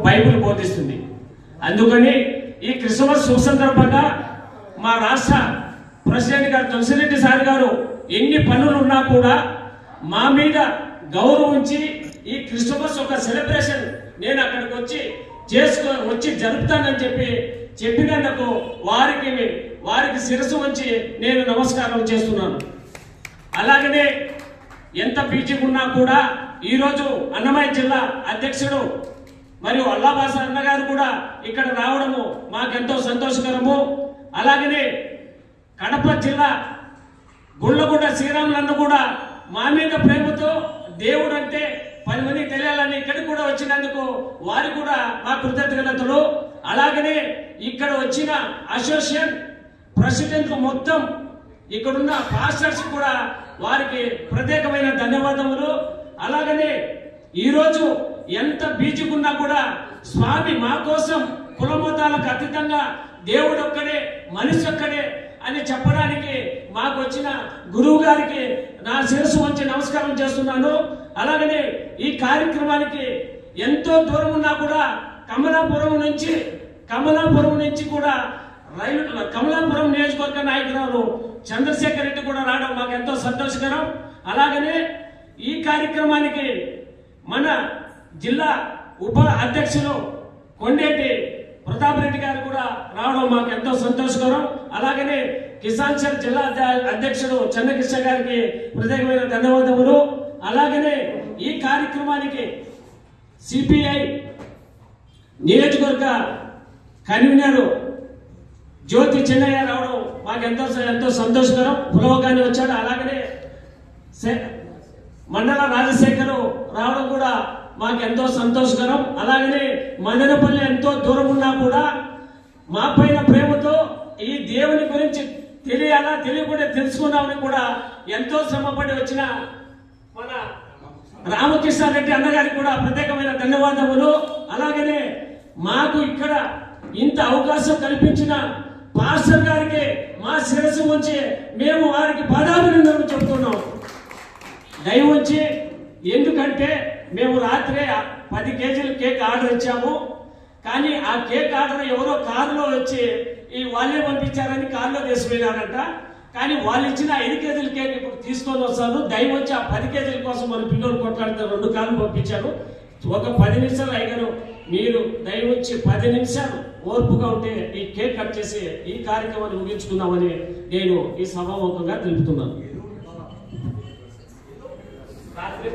Bible బోధిస్తుంది. అందుకని ఈ క్రిస్మస్ శుభ సందర్భంగా మా రాష్ట్ర ప్రెసిడెంట్ గారు తులసిరెడ్డి సార్ గారు ఎన్ని పనులు ఉన్నా కూడా మా మీద గౌరవించి ఈ క్రిస్మస్ ఒక సెలబ్రేషన్ నేను అక్కడికి వచ్చి జరుపుతానని చెప్పినందుకు వారికి శిరస్సు వంచి నేను నమస్కారం చేస్తున్నాను. అలాగనే ఎంత బీజీగా ఉన్నా కూడా ఈరోజు అన్నమయ్య జిల్లా అధ్యక్షుడు మరియు అల్లాబాస అన్నగారు కూడా ఇక్కడ రావడము మాకెంతో సంతోషకరము. అలాగనే కడప జిల్లా గుళ్ళగుడ్డ శ్రీరాములన్న కూడా మా మీద ప్రేమతో దేవుడు అంటే 10 మందికి తెలియాలని ఇక్కడికి కూడా వచ్చినందుకు వారి కూడా మా కృతజ్ఞతలు. అలాగనే ఇక్కడ వచ్చిన అసోసియేషన్ ప్రెసిడెంట్ మొత్తం ఇక్కడున్న పాస్టర్స్ కూడా వారికి ప్రత్యేకమైన ధన్యవాదములు. అలాగనే ఈరోజు ఎంత బీజుకున్నా కూడా స్వామి మా కోసం కులమతాలకు అతీతంగా దేవుడు ఒక్కడే మనిషి ఒక్కడే అని చెప్పడానికి మాకు వచ్చిన గురువు గారికి నా శిరస్సు వంచి నమస్కారం చేస్తున్నాను. అలాగనే ఈ కార్యక్రమానికి ఎంతో దూరం ఉన్నా కూడా కమలాపురం నుంచి కూడా కమలాపురం నియోజకవర్గ నాయకురాలు చంద్రశేఖర్ రెడ్డి కూడా రావడం మాకు ఎంతో సంతోషకరం. అలాగనే ఈ కార్యక్రమానికి మన జిల్లా ఉప అధ్యక్షులు కొండేటి ప్రతాప్ రెడ్డి గారు కూడా రావడం మాకు ఎంతో సంతోషకరం. అలాగనే కిసాన్ సెల్ జిల్లా అధ్యక్షుడు చెన్నకృష్ణ గారికి ప్రత్యేకమైన ధన్యవాదములు. అలాగనే ఈ కార్యక్రమానికి సిపిఐ నియోజకవర్గ కన్వీనర్ జ్యోతి చెన్నయ్య రావడం మాకు ఎంతో సంతోషకరం. పులవగానే వచ్చాడు. అలాగనే మండల రాజశేఖర్ రావడం కూడా మాకు ఎంతో సంతోషకరం. అలాగనే మదనపల్లి ఎంతో దూరం ఉన్నా కూడా మా పైన ప్రేమతో ఈ దేవుని గురించి తెలియకుండా తెలుసుకున్నామని కూడా ఎంతో శ్రమపడి వచ్చిన మన రామకృష్ణారెడ్డి అన్నగారికి కూడా ప్రత్యేకమైన ధన్యవాదములు. అలాగనే మాకు ఇక్కడ ఇంత అవకాశం కల్పించిన పాస్టర్ గారికి మా శిరస్సు ఉంచి మేము వారికి పాదాభినందనలు చెబుతున్నాం. దయవుంచి ఎందుకంటే మేము రాత్రే 10 కేజీల కేక్ ఆర్డర్ ఇచ్చాము. కానీ ఆ కేక్ ఆర్డర్ ఎవరో కారులో వచ్చి వాళ్ళే పంపించారని కారులో తీసుకుపోయినారంట. కానీ వాళ్ళు ఇచ్చిన 5 కేజీల కేక్ ఇప్పుడు తీసుకొని వస్తాను. దయవచ్చి ఆ 10 కేజీల కోసం మన పిల్లలు కొట్లాడితే 2 కార్లు పంపించారు. ఒక 10 నిమిషాలు అయ్యారు. మీరు దయవచ్చి 10 నిమిషాలు ఓర్పుగా ఉంటే ఈ కేక్ కట్ చేసి ఈ కార్యక్రమాన్ని ముగించుకుందామని నేను ఈ సభాముఖంగా తెలుపుతున్నాను. రాత్రి